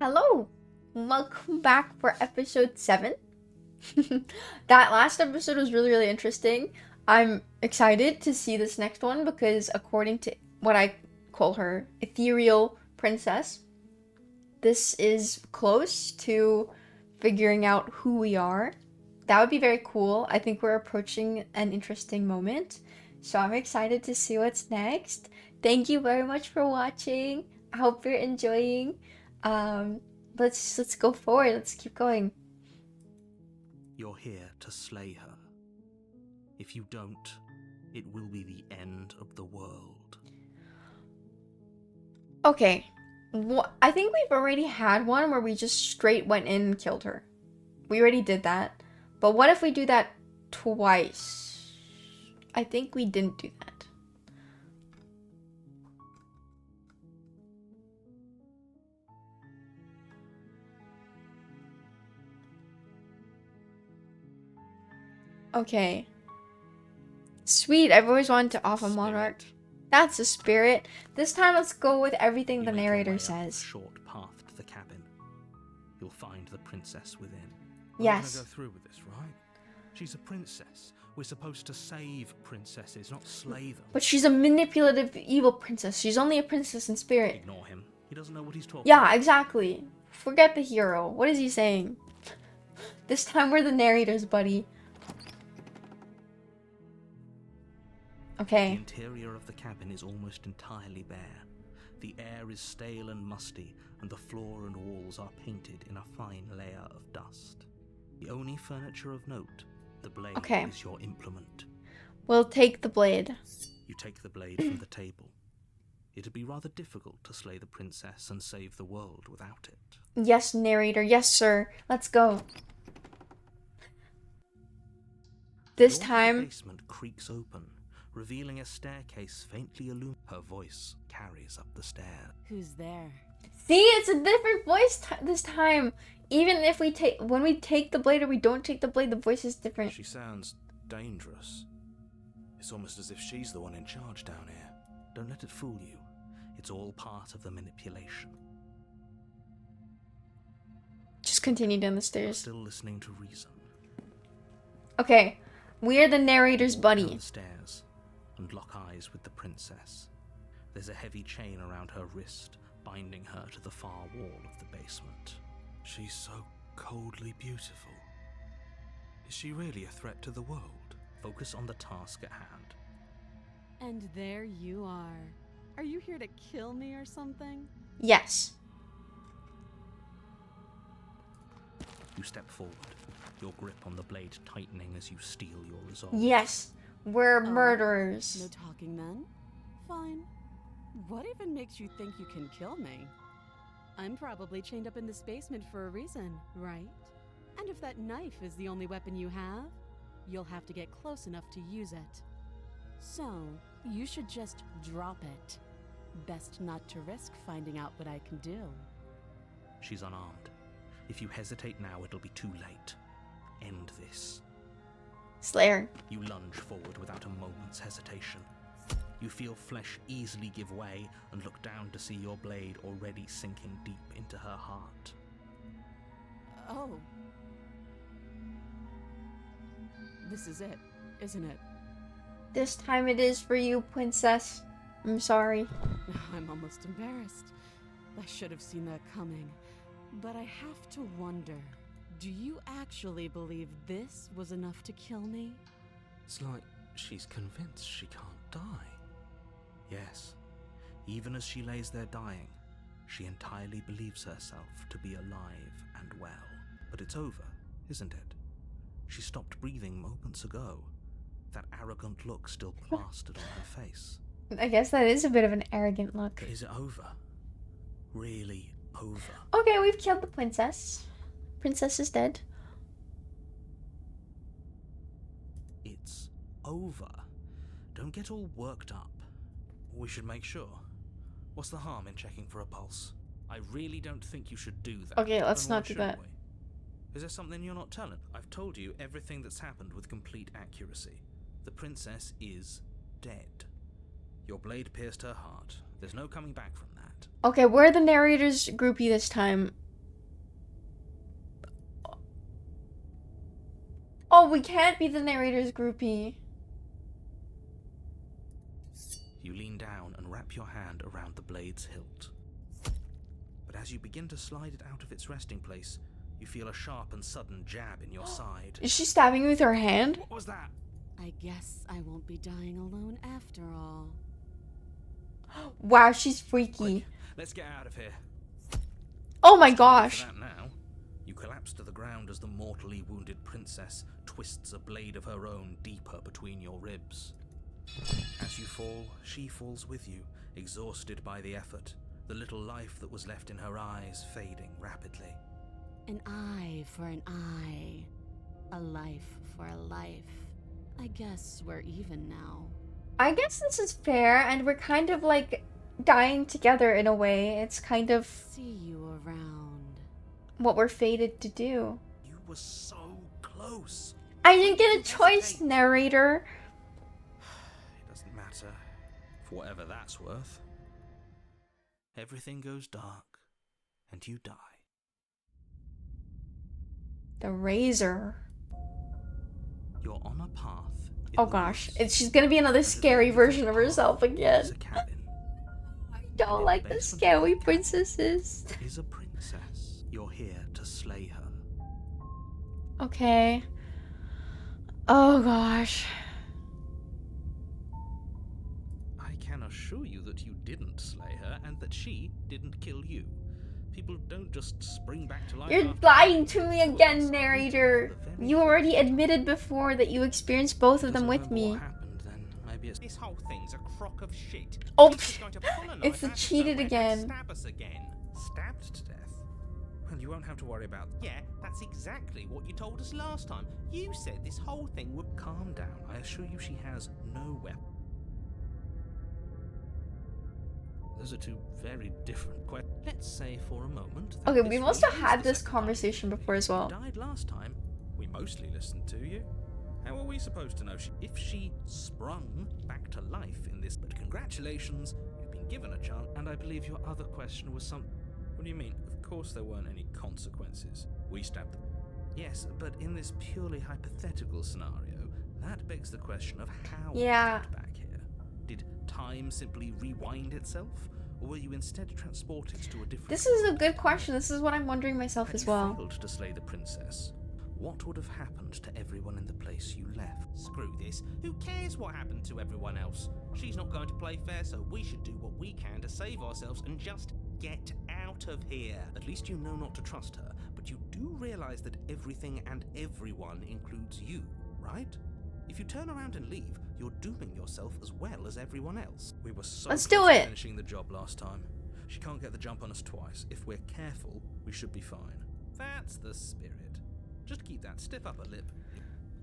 Hello! Welcome back for episode 7. That last episode was really, really interesting. I'm excited to see this next one because according to what I call her, Ethereal Princess, this is close to figuring out who we are. That would be very cool. I think we're approaching an interesting moment. So I'm excited to see what's next. Thank you very much for watching. I hope you're enjoying. Let's go forward. Let's keep going. You're here to slay her. If you don't, it will be the end of the world. Okay. I think we've already had one where we just straight went in and killed her. We already did that. But what if we do that twice? I think we didn't do that. Okay. Sweet, I've always wanted to off a monarch. That's the spirit. This time let's go with everything the narrator says. Short path to the cabin. You'll find the princess within. Yes. We're gonna go through with this, right? She's a princess. We're supposed to save princesses, not slay them. But she's a manipulative, evil princess. She's only a princess in spirit. Ignore him. He doesn't know what he's talking Yeah, about. exactly. Forget the hero. What is he saying? This time we're the narrators, buddy. Okay. The interior of the cabin is almost entirely bare. The air is stale and musty, and the floor and walls are painted in a fine layer of dust. The only furniture of note, the blade, is your implement. We'll take the blade. You take the blade from the table. It'd be rather difficult to slay the princess and save the world without it. Yes, narrator. Yes, sir. Let's go. This time... The basement creaks open, revealing a staircase faintly illuminated. Her voice carries up the stairs. Who's there? See, it's a different voice this time. Even if when we take the blade or we don't take the blade, the voice is different. She sounds dangerous. It's almost as if she's the one in charge down here. Don't let it fool you. It's all part of the manipulation. Just continue down the You're stairs. still listening to reason. Okay, we're the narrator's buddy. Down the stairs and lock eyes with the princess. There's a heavy chain around her wrist, binding her to the far wall of the basement. She's so coldly beautiful. Is she really a threat to the world? Focus on the task at hand. And there you are. Are you here to kill me or something? Yes. You step forward, your grip on the blade tightening as you steel your resolve. Yes. We're Oh, murderers. No talking then? Fine. What even makes you think you can kill me? I'm probably chained up in this basement for a reason, right? And if that knife is the only weapon you have, you'll have to get close enough to use it. So, you should just drop it. Best not to risk finding out what I can do. She's unarmed. If you hesitate now, it'll be too late. End this. Slayer. You lunge forward without a moment's hesitation. You feel flesh easily give way and look down to see your blade already sinking deep into her heart. Oh. This is it, isn't it? This time it is for you, princess. I'm sorry. I'm almost embarrassed. I should have seen that coming. But I have to wonder, do you actually believe this was enough to kill me? It's like she's convinced she can't die. Yes, even as she lays there dying, she entirely believes herself to be alive and well. But it's over, isn't it? She stopped breathing moments ago. That arrogant look still plastered on her face. I guess that is a bit of an arrogant look. But is it over? Really over? Okay, we've killed the princess. Princess is dead. It's over. Don't get all worked up. We should make sure. What's the harm in checking for a pulse? I really don't think you should do that. Okay, let's Then why not do shouldn't that. we? Is there something you're not telling? I've told you everything that's happened with complete accuracy. The princess is dead. Your blade pierced her heart. There's no coming back from that. Okay, we're the narrator's groupie this time. Oh, we can't be the narrator's groupie. You lean down and wrap your hand around the blade's hilt. But as you begin to slide it out of its resting place, you feel a sharp and sudden jab in your side. Is she stabbing me with her hand? What was that? I guess I won't be dying alone after all. Wow, she's freaky. Quick, let's get out of here. Oh my For gosh. that now, you collapse to the ground as the mortally wounded princess twists a blade of her own deeper between your ribs. As you fall, she falls with you, exhausted by the effort, the little life that was left in her eyes fading rapidly. An eye for an eye. A life for a life. I guess we're even now. I guess this is fair, and we're kind of like dying together in a way. It's kind of See you around. what we're fated to do. You were so close. I didn't get a choice, narrator. It doesn't matter, for whatever that's worth. Everything goes dark, and you die. The razor. You're on a path. in Oh the gosh, woods. it's gonna be another scary version of herself There's again. a cabin. I don't like the scary princesses. There is a princess. You're here to slay her. Okay. Oh gosh. I can assure you that you didn't slay her and that she didn't kill you. People don't just spring back to life. You're after lying death. to me Well, again, that's narrator. the very You already admitted before that you experienced both of them Doesn't with know me. What happened, then maybe it's This whole thing's a crock of shit. Oh, She's going to pull a knife it's the out of cheated nowhere and again. Stab us again. stabbed to death. Well, you won't have to worry about. Yeah, that's exactly what you told us last time. You said this whole thing would. Calm down. I assure you, she has no weapon. Those are two very different questions. Let's say for a moment. That Okay, we this must have really had is the this second conversation time before as you well. died last time. We mostly listened to you. How are we supposed to know if she sprung back to life in this? But congratulations, you've been given a chance. And I believe your other question was some. What do you mean? Of course there weren't any consequences. We stabbed them. Yes, but in this purely hypothetical scenario, that begs the question of how Yeah. we got back here. Did time simply rewind itself? Or were you instead transported to a different This is a world? good question. This is what I'm wondering myself Had as you well. failed to slay the princess, what would have happened to everyone in the place you left? Screw this. Who cares what happened to everyone else? She's not going to play fair, so we should do what we can to save ourselves and just get out of here. At least you know not to trust her, but you do realize that everything and everyone includes you, right? If you turn around and leave, you're dooming yourself as well as everyone else. We were so Let's close do to it. finishing the job last time. She can't get the jump on us twice. If we're careful, we should be fine. That's the spirit. Just keep that stiff upper lip.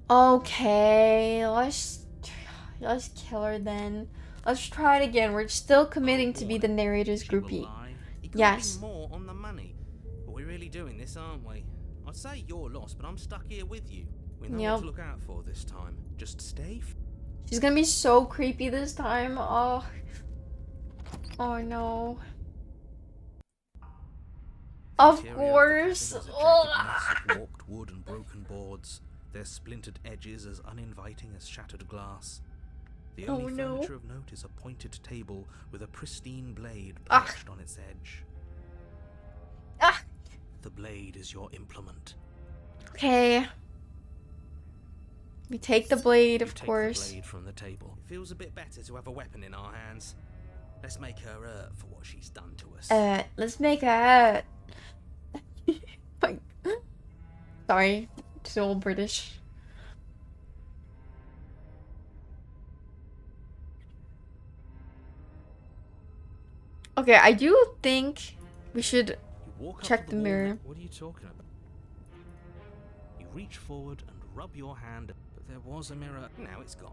Okay, let's kill her then. Let's try it again. We're still committing to be the narrator's She will groupie. lie. It could Yes. be more on the money. But we're really doing this, aren't we? I'd say you're lost, but I'm stuck here with you. We know Yep. what to look out for this time. Just stay. She's gonna be so creepy this time. Oh. Oh no. The Of interior the course. cabin is a Ugh. jagged mess of warped wood and broken boards, their splintered edges as uninviting as shattered glass. The Oh, only no. furniture of note is a pointed table with a pristine blade Ah. perched on its edge. Ah. The blade is your implement. Okay. We take the blade, You of take course. the blade from the table. It feels a bit better to have a weapon in our hands. Let's make her hurt for what she's done to us. Let's make a. Like, sorry, it's all British. Okay, I do think we should. You walk up Check to the wall mirror. What are you talking about? You reach forward and rub your hand, but there was a mirror. Now it's gone.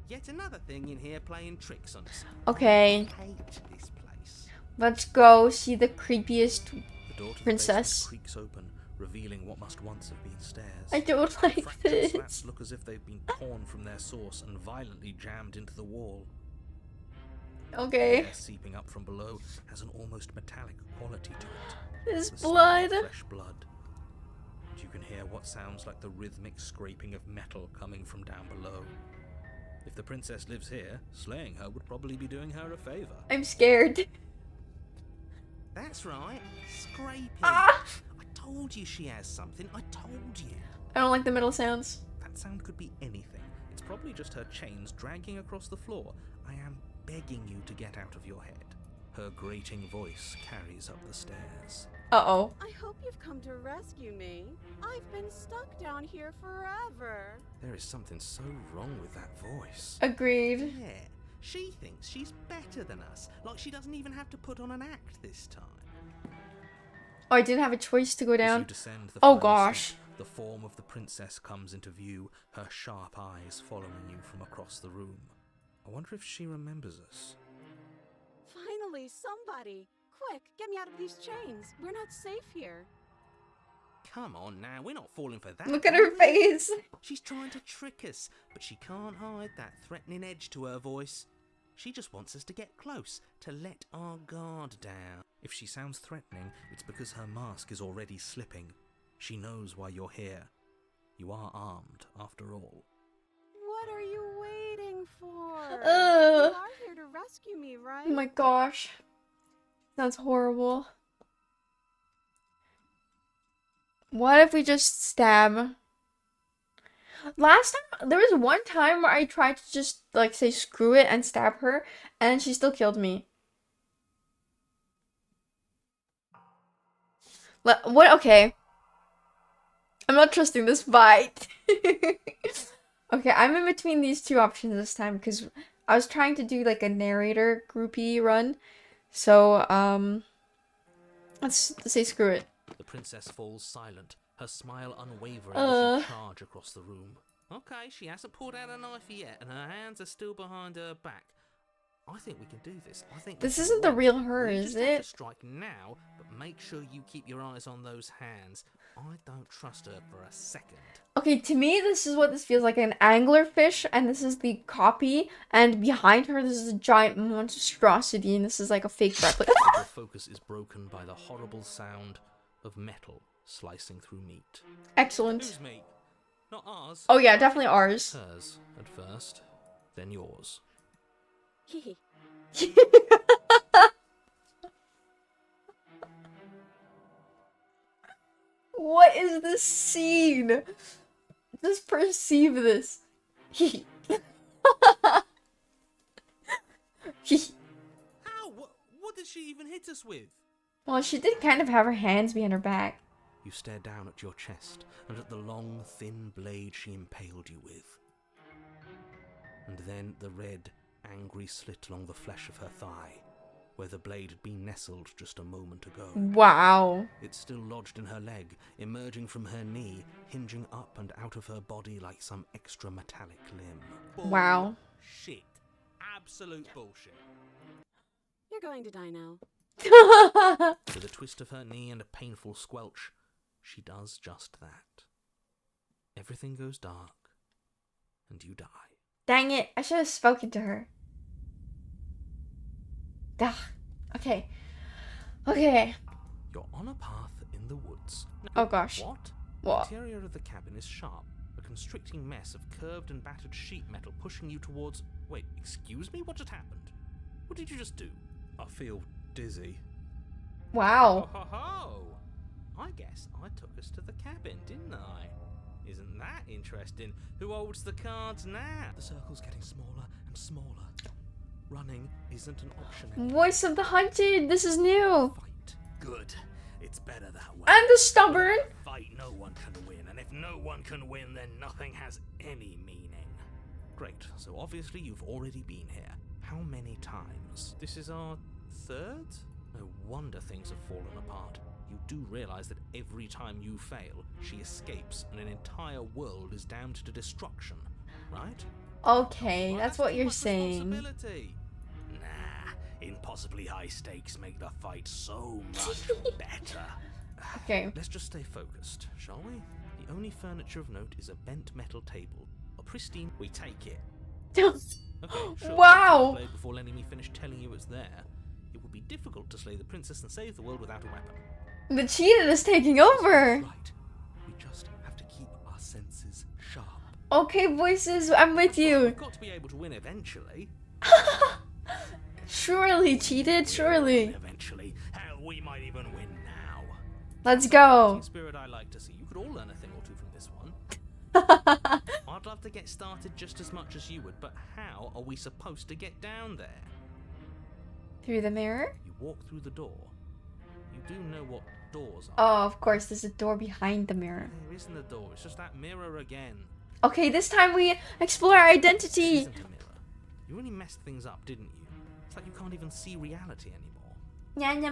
Yet another thing in here playing tricks on us. Okay, I hate this place. let's go see the creepiest. The door to the Princess. basement creaks open, revealing what must once have been stairs. I don't like Fractured this. slats look as if they've been torn from their source and violently jammed into the wall. Okay, Air seeping up from below has an almost metallic quality to it. this The smell of blood. fresh blood. And you can hear what sounds like the rhythmic scraping of metal coming from down below. If the princess lives here, slaying her would probably be doing her a favor. I'm scared. That's right, scraping. Ah! I told you she has something, I told you. I don't like the metal sounds. That sound could be anything. It's probably just her chains dragging across the floor. I am begging you to get out of your head. Her grating voice carries up the stairs. Uh-oh. I hope you've come to rescue me. I've been stuck down here forever. There is something so wrong with that voice. Agreed. Yeah, she thinks she's better than us, like she doesn't even have to put on an act this time. Oh, I didn't have a choice to go As you down. descend the Oh final gosh. step, the form of the princess comes into view, her sharp eyes following you from across the room. I wonder if she remembers us. Finally, somebody. Quick, get me out of these chains. We're not safe here. Come on now, we're not falling for that. Look at are her we? face. She's trying to trick us, but she can't hide that threatening edge to her voice. She just wants us to get close, to let our guard down. If she sounds threatening, it's because her mask is already slipping. She knows why you're here. You are armed, after all. What are you waiting for? Ugh. You are here to rescue me, right? Oh my gosh. Sounds horrible. What if we just stab? Last time, there was one time where I tried to just, like, say screw it and stab her, and she still killed me. What? Okay. I'm not trusting this fight. Okay, I'm in between these two options this time, because I was trying to do, like, a narrator groupie run. So, let's say screw it. The princess falls silent, her smile unwavering as you charge across the room. Okay, she hasn't pulled out a knife yet, and her hands are still behind her back. I think we can do this. I think This we can isn't the win. real her, We is just have to it? strike now, but make sure you keep your eyes on those hands. I don't trust her for a second. Okay, to me, this is what this feels like, an anglerfish, and this is the copy, and behind her, this is a giant monstrosity, and this is like a fake replica. Your focus is broken by the horrible sound of metal slicing through meat. Excellent. Whose meat? Not ours. Oh yeah, definitely ours. Hers at first, then yours. Hehe. What is this scene? Just perceive this. How? What did she even hit us with? Well, she did kind of have her hands behind her back. You stare down at your chest and at the long, thin blade she impaled you with. And then the red, angry slit along the flesh of her thigh, where the blade had been nestled just a moment ago. Wow. It's still lodged in her leg, emerging from her knee, hinging up and out of her body like some extra metallic limb. Wow. Bullshit. Absolute bullshit. You're going to die now. With a twist of her knee and a painful squelch, she does just that. Everything goes dark, and you die. Dang it, I should have spoken to her. Ugh. Okay. Okay. You're on a path in the woods. No, Oh gosh. What? What? The interior of the cabin is sharp, a constricting mess of curved and battered sheet metal pushing you towards... Wait, excuse me? What just happened? What did you just do? I feel dizzy. Wow. Oh ho ho! I guess I took us to the cabin, didn't I? Isn't that interesting? Who holds the cards now? The circle's getting smaller and smaller. Running isn't an option anymore. Voice of the hunted. This is new. Fight. Good. It's better that way. And the stubborn. Fight, no one can win, and if no one can win, then nothing has any meaning. Great, so obviously you've already been here. How many times? This is our third? No wonder things have fallen apart. You do realize that every time you fail, she escapes, and an entire world is damned to destruction, right? Okay, Well, that's what too you're much saying. responsibility. Nah, impossibly high stakes make the fight so much better. Okay. Let's just stay focused, shall we? The only furniture of note is a bent metal table. A pristine, we take it. Okay, sure. Wow. Play before letting me finish telling you it's there. It would be difficult to slay the princess and save the world without a weapon. The cheetah is taking over. Right. We just Okay, voices, I'm with you. We've got to be able to win eventually. Surely, cheated, surely. Eventually. Hell, we might even win now. Let's That's a go. fighting spirit I like to see. You could all learn a thing or two from this one. I'd love to get started just as much as you would, but how are we supposed to get down there? Through the mirror? You walk through the door. You do know what doors are. Oh, of course, there's a door behind the mirror. There isn't a door, it's just that mirror again. Okay, this time we explore our It identity. isn't a mirror. You really messed things up, didn't you? It's like you can't even see reality anymore.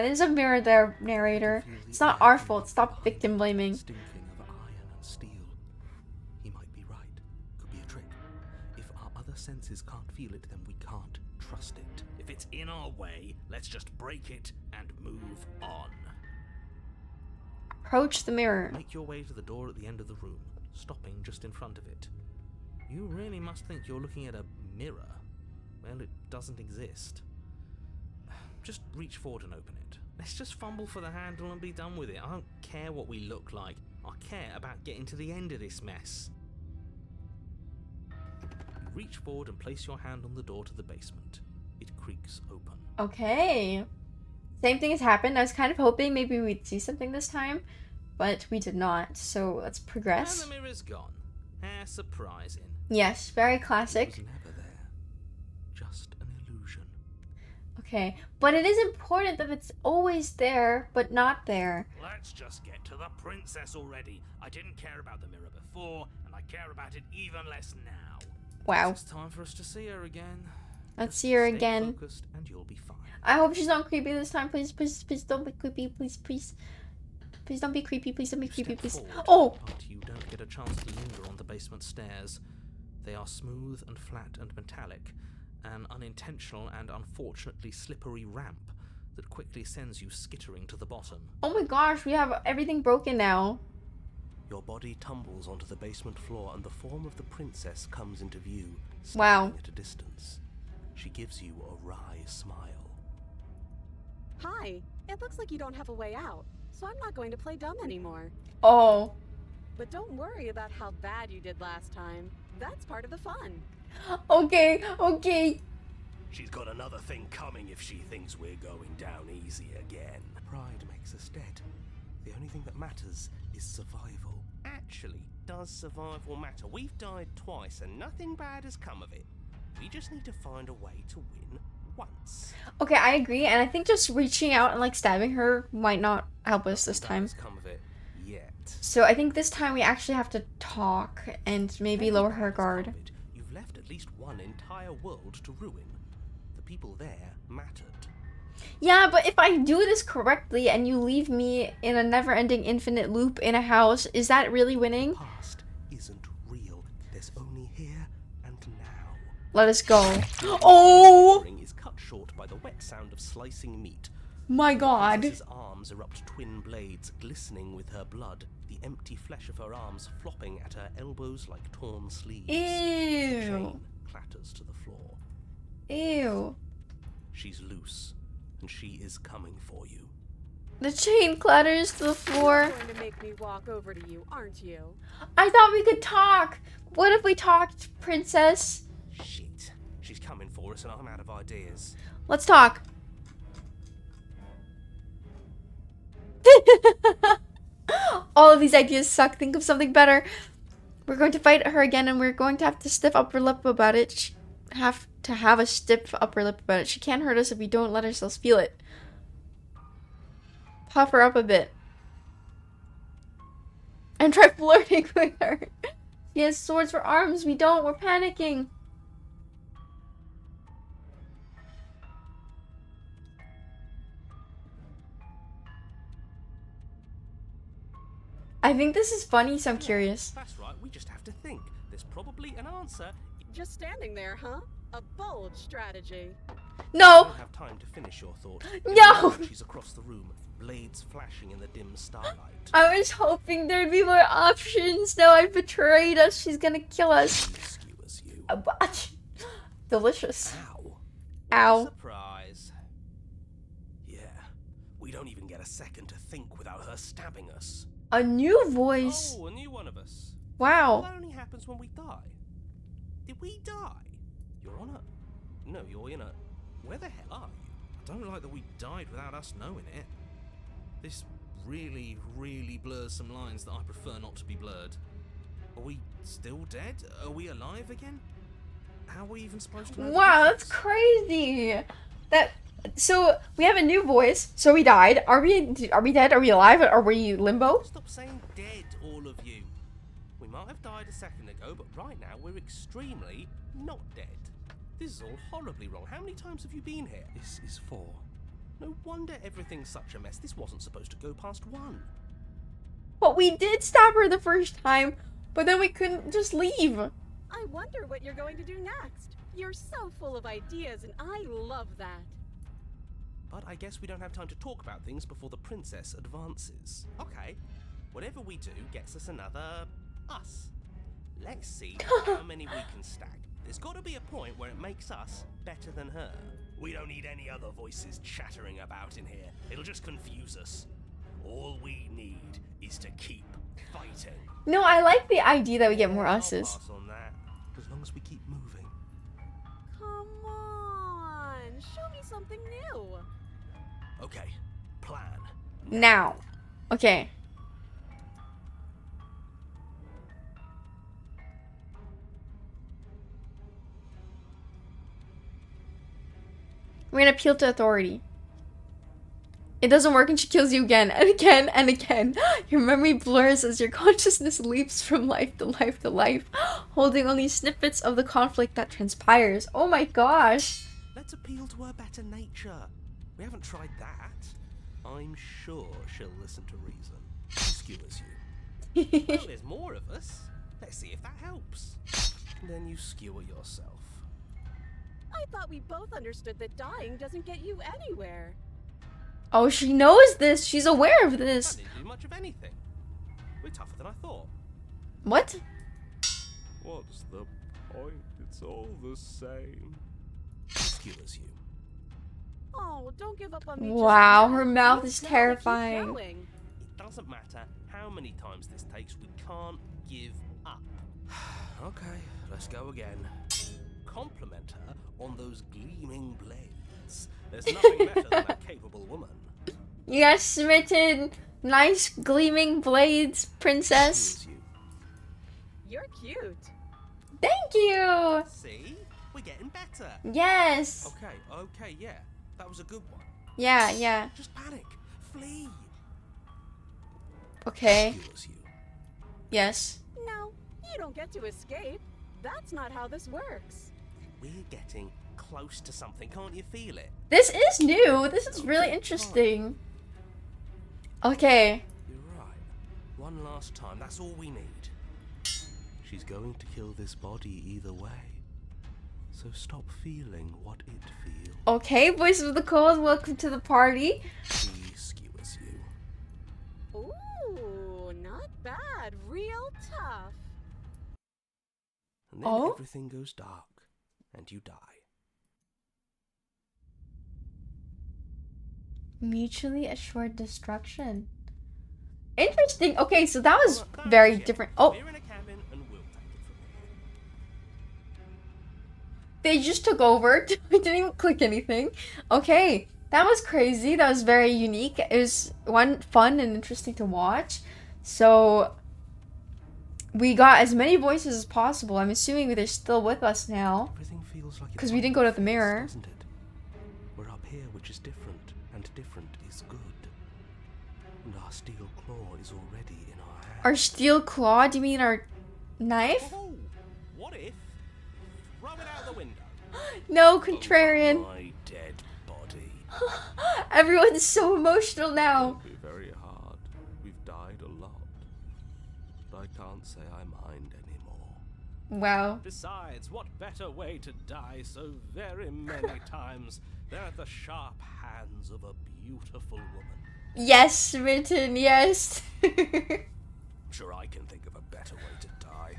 There's a mirror there, narrator. It's not our fault. Stop victim blaming. Stinking of iron and steel. He might be right. Could be a trick. If our other senses can't feel it, then we can't trust it. If it's in our way, let's just break it and move on. Approach the mirror. Make your way to the door at the end of the room, stopping just in front of it. You really must think you're looking at a mirror. Well, it doesn't exist. Just reach forward and open it. Let's just fumble for the handle and be done with it. I don't care what we look like. I care about getting to the end of this mess. You reach forward and place your hand on the door to the basement. It creaks open. Okay. Same thing has happened. I was kind of hoping maybe we'd see something this time, but we did not. So let's progress. And the mirror's gone. How surprising. Yes, very It classic. was never there. Just an illusion. Okay, but it is important that it's always there, but not there. Let's just get to the princess already. I didn't care about the mirror before, and I care about it even less now. Wow. It's time for us to see her again. Let's Just see her stay again. Focused and you'll be fine. I hope she's not creepy this time. Please, please, please don't be creepy. Please, please. Please don't be creepy. Please don't be You creepy, step please. forward, Oh! But you don't get a chance to linger on the basement stairs. They are smooth and flat and metallic, an unintentional and unfortunately slippery ramp that quickly sends you skittering to the bottom. Oh my gosh, we have everything broken now. Your body tumbles onto the basement floor and the form of the princess comes into view, standing Wow. at a distance. She gives you a wry smile. Hi, it looks like you don't have a way out, so I'm not going to play dumb anymore. Oh. But don't worry about how bad you did last time. That's part of the fun. Okay, okay. She's got another thing coming if she thinks we're going down easy again. Pride makes us dead. The only thing that matters is survival. Actually, does survival matter? We've died twice and nothing bad has come of it. We just need to find a way to win once. Okay, I agree, and I think just reaching out and like stabbing her might not help us this time. Nothing's come of it yet. So I think this time we actually have to talk and maybe lower her Nothing bad has come guard. of it. You've left at least one entire world to ruin. The people there mattered. Yeah, but if I do this correctly and you leave me in a never-ending infinite loop in a house, is that really winning? Past isn't real. There's only here and now. Let us go. Oh Ring is cut short by the wet sound of slicing meat. my The god. princess's arms erupt twin blades, glistening with her blood, the empty flesh of her arms flopping at her elbows like torn sleeves. The Ew. chain clatters to the floor. Ew. She's loose, and she is coming for you. The chain clatters to the floor. You're going to make me walk over to you, aren't you? I thought we could talk. What if we talked, princess? Shit. She's coming for us, and I'm out of ideas. Let's talk. All of these ideas suck. Think of something better. We're going to fight her again, and we're going to have to stiff upper lip about it. Have to have a stiff upper lip about it. She can't hurt us if we don't let ourselves feel it. Puff her up a bit. And try flirting with her. She has swords for arms. We don't. We're panicking. I think this is funny, so I'm curious. That's right, we just have to think. There's probably an answer. Just standing there, huh? A bold strategy. I No! don't have time to finish your thought. No! She's across the room, blades flashing in the dim starlight. I was hoping there'd be more options. Now I've betrayed us. She's gonna kill us. She skewers you. Delicious. Ow. Ow. Surprise. Yeah, we don't even get a second to think without her stabbing us. A new voice. Oh, a new one of us. Wow. That only happens when we die. Did we die? You're on a... No, you're in a... Where the hell are you? I don't like that we died without us knowing it. This really, really blurs some lines that I prefer not to be blurred. Are we still dead? Are we alive again? How are we even supposed to know? Wow, that's crazy. So we have a new voice. So we died. Are we dead? Are we alive? Are we limbo? Stop saying dead, all of you. We might have died a second ago, but right now we're extremely not dead. This is all horribly wrong. How many times have you been here? This is 4. No wonder everything's such a mess. This wasn't supposed to go past 1. But we did stab her the first time, but then we couldn't just leave. I wonder what you're going to do next. You're so full of ideas, and I love that. But I guess we don't have time to talk about things before the princess advances. Okay, whatever we do gets us another us. Let's see how many we can stack. There's got to be a point where it makes us better than her. We don't need any other voices chattering about in here. It'll just confuse us. All we need is to keep fighting. No, I like the idea that we get more I'll us's. pass on that, as long as we keep moving. Come on, show me something new. Okay, plan. Now. Okay. We're gonna appeal to authority. It doesn't work and she kills you again and again and again. Your memory blurs as your consciousness leaps from life to life to life, holding only snippets of the conflict that transpires. Oh my gosh. Let's appeal to her better nature. We haven't tried that. I'm sure she'll listen to reason. She skewers you. Well, there's more of us. Let's see if that helps. Then you skewer yourself. I thought we both understood that dying doesn't get you anywhere. Oh, she knows this. She's aware of That this. didn't do much of anything. We're tougher than I thought. What? What's the point? It's all the same. She skewers you. Oh, don't give up on me. Wow, just yet. her mouth You is gotta keep terrifying. going. It doesn't matter how many times this takes, we can't give up. Okay, let's go again. Compliment her on those gleaming blades. There's nothing better than a capable woman. Yes, Smitten. Nice gleaming blades, princess. Skewers you. You're cute. Thank you. See? We're getting better. Yes. Okay, yeah. That was a good one. Yeah. Just panic. Flee. Okay. Skewers you. Yes. No, you don't get to escape. That's not how this works. We're getting close to something. Can't you feel it? This is new. This is really interesting. Okay. You're right. One last time. That's all we need. She's going to kill this body either way. So stop feeling what it feels. Okay, voice of the cold, welcome to the party. She skewers you. Ooh, not bad. Real tough. And then Oh? everything goes dark. And you die. Mutually assured destruction. Interesting. Okay, so that was Well, that very was it. different. Oh, We're in a cabin and we'll take it from here. they just took over. We didn't even click anything. Okay, that was crazy. That was very unique. It was fun and interesting to watch. So we got as many voices as possible. I'm assuming they're still with us now. Everything feels like it's 'Cause we didn't go to the fixed, mirror. doesn't it? We're up here, which is different, and different is good. And our steel claw is already in our hand. Our steel claw? Do you mean our knife? Oh, what if? Throw it out the window. No, contrarian. Over my dead body. Everyone's so emotional now. It'll be very hard. We've died a lot. But I can't say I mind anymore. Wow. Besides, what better way to die so very many times than at the sharp hands of a beautiful woman? Yes, Smitten, yes. I'm sure I can think of a better way to die.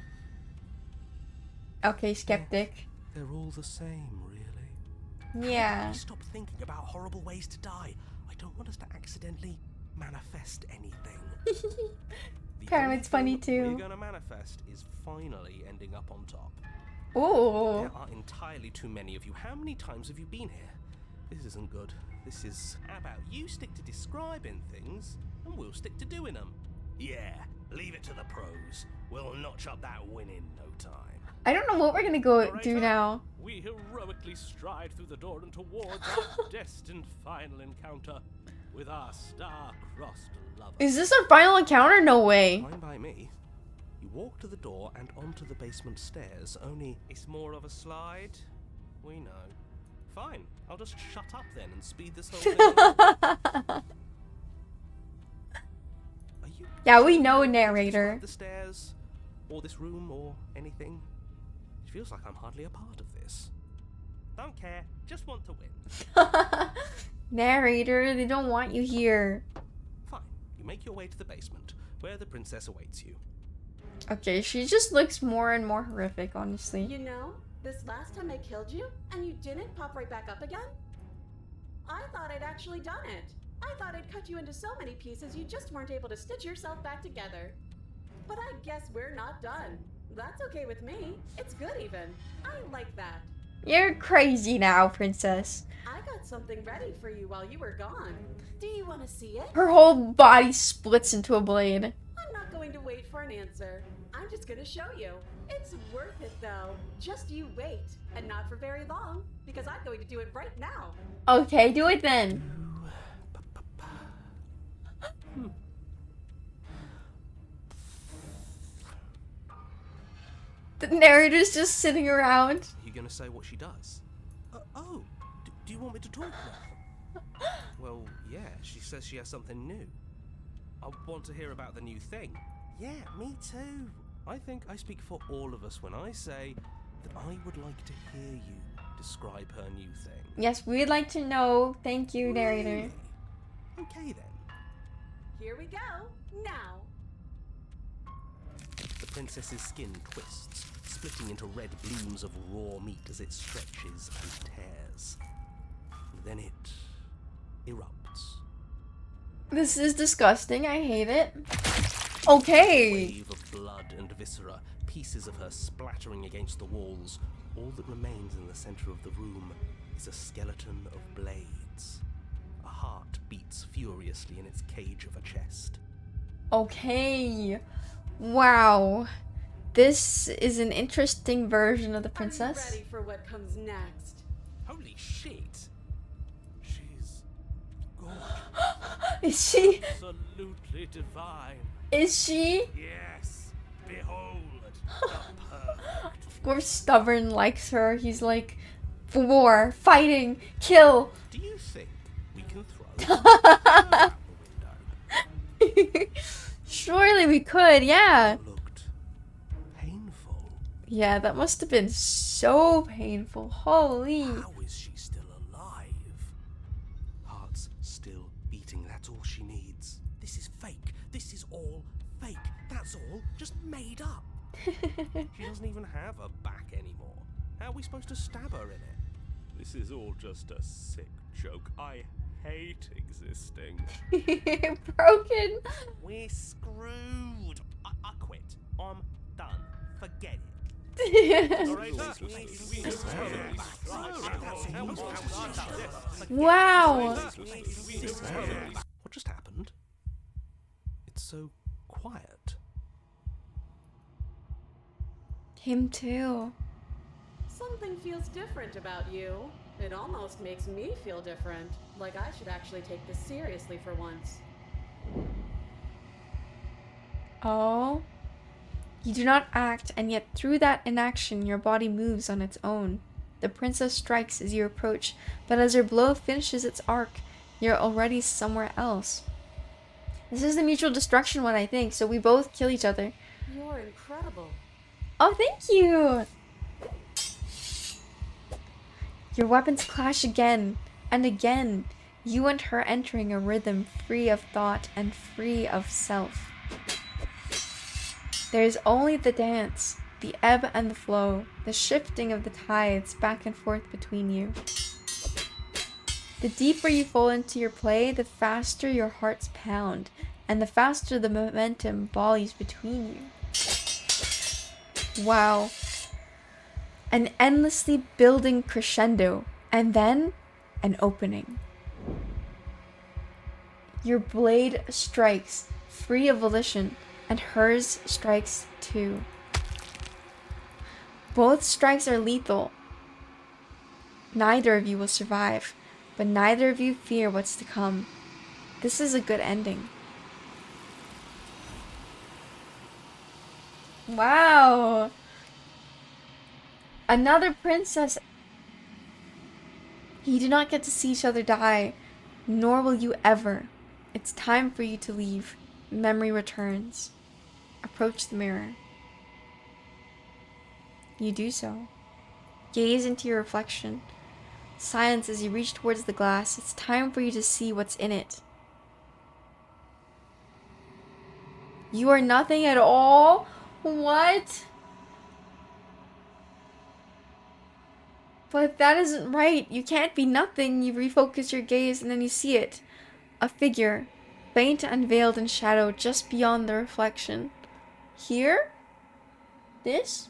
Okay, skeptic. They're all the same, really. Yeah. Please stop thinking about horrible ways to die. I don't want us to accidentally manifest anything. The Apparently only it's funny thing too. We're gonna manifest is finally ending up on top. Ooh. There are entirely too many of you. How many times have you been here? This isn't good. This is... How about you stick to describing things, and we'll stick to doing them. Yeah, leave it to the pros. We'll notch up that win in no time. I don't know what we're gonna go Alright, do now. We heroically stride through the door and towards our destined final encounter with our star-crossed lover. Is this our final encounter? No way. Fine by me. You walk to the door and onto the basement stairs, only it's more of a slide. We know. Fine, I'll just shut up then and speed this whole thing along. Are you Yeah, we know, sure you want to narrator. describe the stairs, or this room, or anything? It feels like I'm hardly a part of this. Don't care, just want to win. Narrator, they don't want you here. Fine, you make your way to the basement, where the princess awaits you. Okay, she just looks more and more horrific, honestly. You know, this last time I killed you, and you didn't pop right back up again? I thought I'd actually done it. I thought I'd cut you into so many pieces you just weren't able to stitch yourself back together. But I guess we're not done. That's okay with me. It's good even. I like that. You're crazy now, princess. I got something ready for you while you were gone. Do you want to see it? Her whole body splits into a blade. I'm not going to wait for an answer. I'm just going to show you. It's worth it though. Just you wait. And not for very long, because I'm going to do it right now. Okay, do it then. The narrator's just sitting around. Are you gonna say what she does? Do you want me to talk now? Well, yeah, she says she has something new. I want to hear about the new thing. Yeah, me too. I think I speak for all of us when I say that I would like to hear you describe her new thing. Yes, we'd like to know. Thank you, narrator. Really? Okay then. Here we go. Now. The princess's skin twists, splitting into red blooms of raw meat as it stretches and tears. And then it erupts. This is disgusting. I hate it. A Okay. wave of blood and viscera, pieces of her splattering against the walls. All that remains in the center of the room is a skeleton of blades. A heart beats furiously in its cage of a chest. Okay. Wow. This is an interesting version of the Are princess. you ready for what comes next? Holy shit! She's gorgeous. Is she? Absolutely divine. Is she? Yes, behold the perfect. Of course, Stubborn likes her. He's like, war, fighting, kill. Do you think we can throw out the window? Surely we could, yeah. It looked painful. Yeah, that must have been so painful. Holy. How is she still alive? Heart's still beating, that's all she needs. This is fake. This is all fake. That's all just made up. She doesn't even have a back anymore. How are we supposed to stab her in it? This is all just a sick joke. I hate existing. Broken. We're screwed. I quit. I'm done. Forget it. Wow. What just happened? It's so quiet. Him too. Something feels different about you. It almost makes me feel different. Like I should actually take this seriously for once. Oh. You do not act, and yet through that inaction your body moves on its own. The princess strikes as you approach, but as her blow finishes its arc, you're already somewhere else. This is the mutual destruction one, I think, so we both kill each other. You're incredible. Oh, thank you! Your weapons clash again and again, you and her entering a rhythm free of thought and free of self. There is only the dance, the ebb and the flow, the shifting of the tides back and forth between you. The deeper you fall into your play, the faster your hearts pound, and the faster the momentum volleys between you. Wow. An endlessly building crescendo, and then an opening. Your blade strikes, free of volition, and hers strikes too. Both strikes are lethal. Neither of you will survive, but neither of you fear what's to come. This is a good ending. Wow! Another princess. You do not get to see each other die, nor will you ever. It's time for you to leave. Memory returns. Approach the mirror. You do so. Gaze into your reflection. Silence as you reach towards the glass. It's time for you to see what's in it. You are nothing at all? What? But that isn't right. You can't be nothing. You refocus your gaze and then you see it. A figure, faint and veiled in shadow just beyond the reflection. Here? This?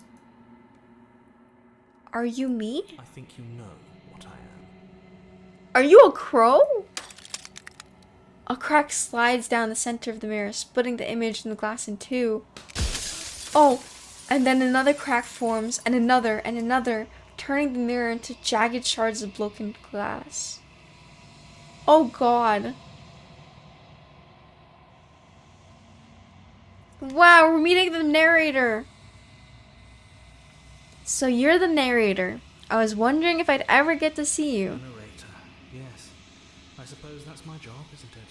Are you me? I think you know what I am. Are you a crow? A crack slides down the center of the mirror, splitting the image in the glass in two. Oh, and then another crack forms, and another, turning the mirror into jagged shards of broken glass. Oh god. Wow, we're meeting the narrator. So you're the narrator. I was wondering if I'd ever get to see you. Narrator, yes. I suppose that's my job, isn't it?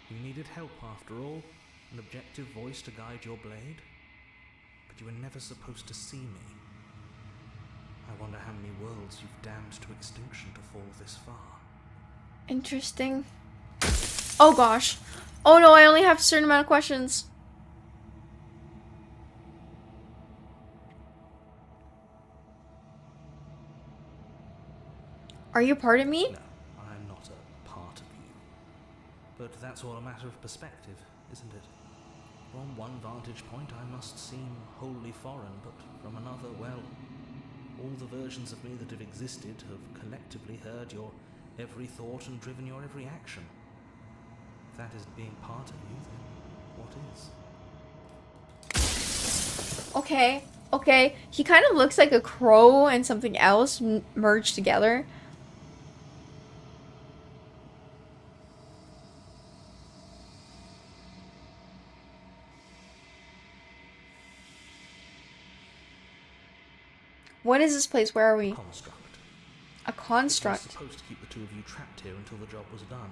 You needed help after all, an objective voice to guide your blade. But you were never supposed to see me. I wonder how many worlds you've damned to extinction to fall this far. Interesting. Oh gosh. Oh no, I only have a certain amount of questions. Are you part of me? No, I'm not a part of you. But that's all a matter of perspective, isn't it? From one vantage point I must seem wholly foreign, but from another, well, all the versions of me that have existed have collectively heard your every thought and driven your every action. If that isn't being part of you, then what is? Okay. He kind of looks like a crow and something else merged together. What is this place? Where are we? Construct. A It was construct. supposed to keep the two of you trapped here until the job was done.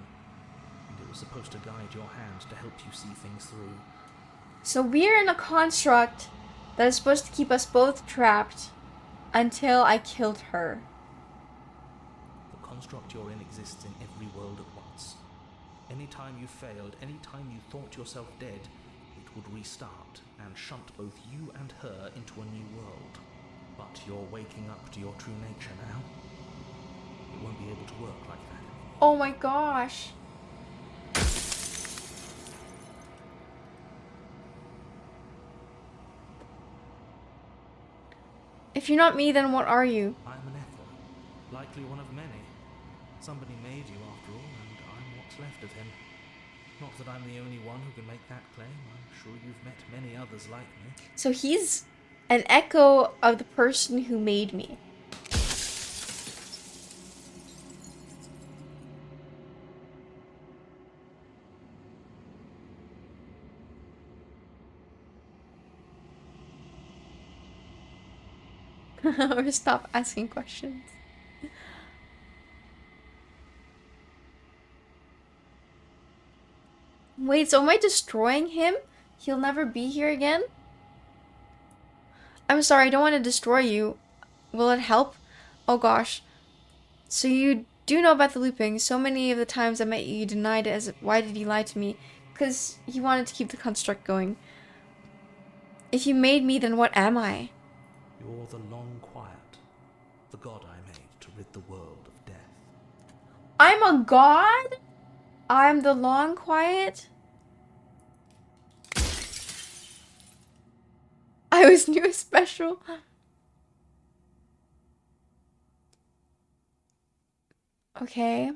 And it was supposed to guide your hand to help you see things through. So we're in a construct that is supposed to keep us both trapped until I killed her. The construct you're in exists in every world at once. Any time you failed, any time you thought yourself dead, it would restart and shunt both you and her into a new world. But you're waking up to your true nature now. It won't be able to work like that anymore. Oh my gosh. If you're not me, then what are you? I'm an Ethel, likely one of many. Somebody made you after all, and I'm what's left of him. Not that I'm the only one who can make that claim. I'm sure you've met many others like me. So he's an echo of the person who made me. Or stop asking questions. Wait, so am I destroying him? He'll never be here again? I'm sorry, I don't want to destroy you. Will it help? Oh gosh. So you do know about the looping. So many of the times I met you, you denied it as why did he lie to me? Because he wanted to keep the construct going. If you made me, then what am I? You're the long quiet, the god I made to rid the world of death. I'm a god? I'm the long quiet? I always knew a special. Okay.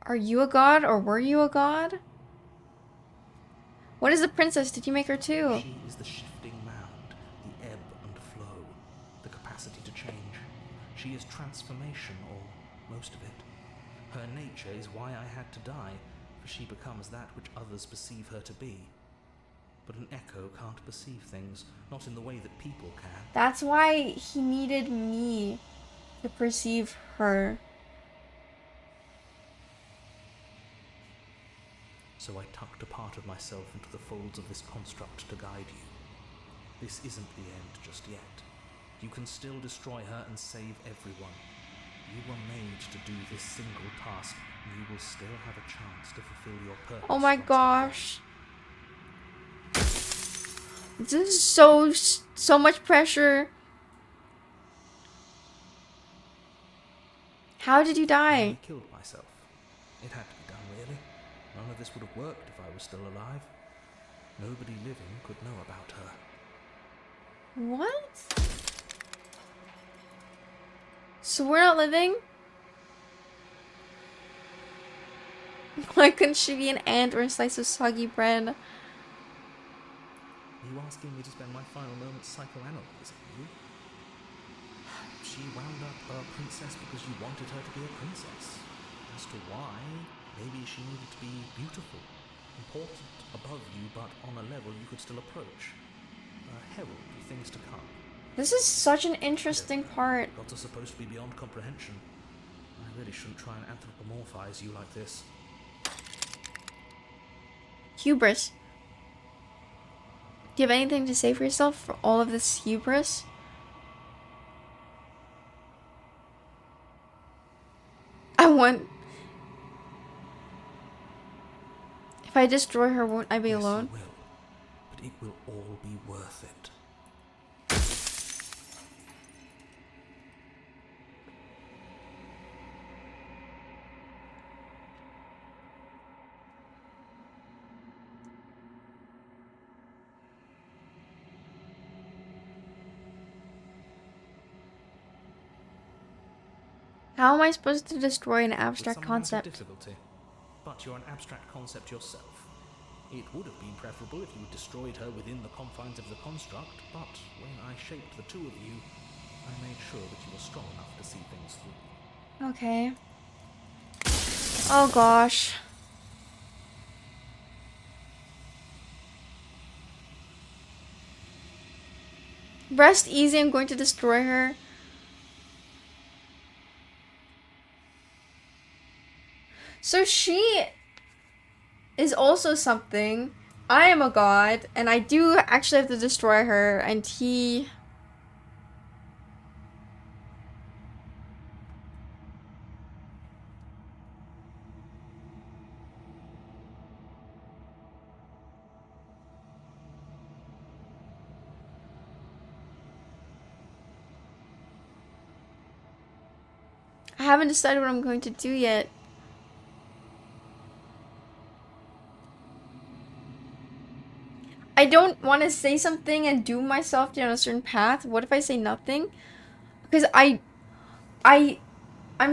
Are you a god or were you a god? What is the princess? Did you make her too? She is the shifting mound, the ebb and flow, the capacity to change. She is transformation, or most of it. Her nature is why I had to die, for she becomes that which others perceive her to be. But an echo can't perceive things, not in the way that people can. That's why he needed me to perceive her. So I tucked a part of myself into the folds of this construct to guide you. This isn't the end just yet. You can still destroy her and save everyone. You were made to do this single task, and you will still have a chance to fulfill your purpose. Oh my once gosh. This is so much pressure. How did you die? I killed myself. It had to be done, really. None of this would have worked if I was still alive. Nobody living could know about her. What? So we're not living? Why couldn't she be an ant or a slice of soggy bread? Are you asking me to spend my final moments psychoanalyzing you? She wound up a princess because you wanted her to be a princess. As to why, maybe she needed to be beautiful, important, above you, but on a level you could still approach. A herald of things to come. This is such an interesting part. Gods are supposed to be beyond comprehension. I really shouldn't try and anthropomorphize you like this. Hubris. Do you have anything to say for yourself for all of this hubris? I want... If I destroy her, won't I be Yes, alone? you will, but it will all be worth it. How am I supposed to destroy an With abstract some amount of concept? difficulty. But you're an abstract concept yourself. It would have been preferable if you had destroyed her within the confines of the construct, but when I shaped the two of you, I made sure that you were strong enough to see things through. Okay. Oh gosh. Rest easy, I'm going to destroy her. So she is also something. I am a god, and I do actually have to destroy her, and he... I haven't decided what I'm going to do yet. I don't want to say something and doom myself down a certain path. What if I say nothing? Because I'm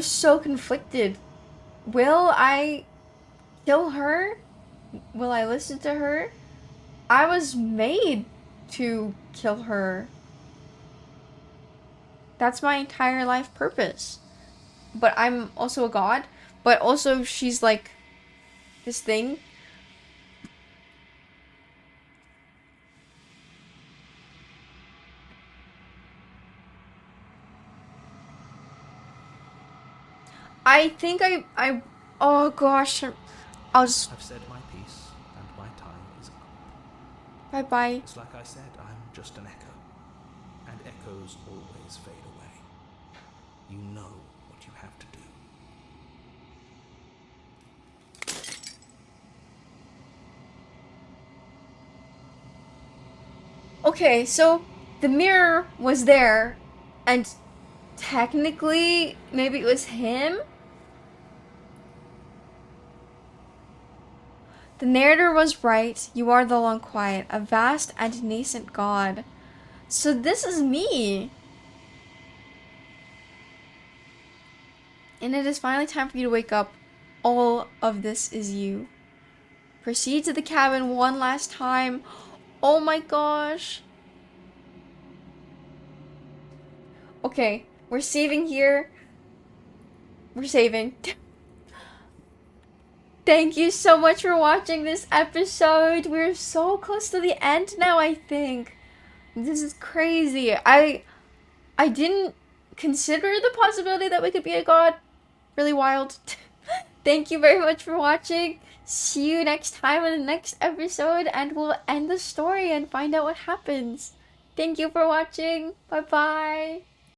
so conflicted. Will I kill her? Will I listen to her? I was made to kill her. That's my entire life purpose. But I'm also a god. But also she's like this thing. I think I oh gosh, I'll just I've said my piece, and my time is up. bye bye. It's like I said, I'm just an echo. And echoes always fade away. You know what you have to do. Okay, so the mirror was there, and technically maybe it was him. The narrator was right. You are the Long Quiet, a vast and nascent god. So this is me. And it is finally time for you to wake up. All of this is you. Proceed to the cabin one last time. Oh my gosh. Okay, we're saving here. We're saving. Thank you so much for watching this episode. We're so close to the end now, I think. This is crazy. I didn't consider the possibility that we could be a god. Really wild. Thank you very much for watching. See you next time in the next episode, and we'll end the story and find out what happens. Thank you for watching. Bye-bye.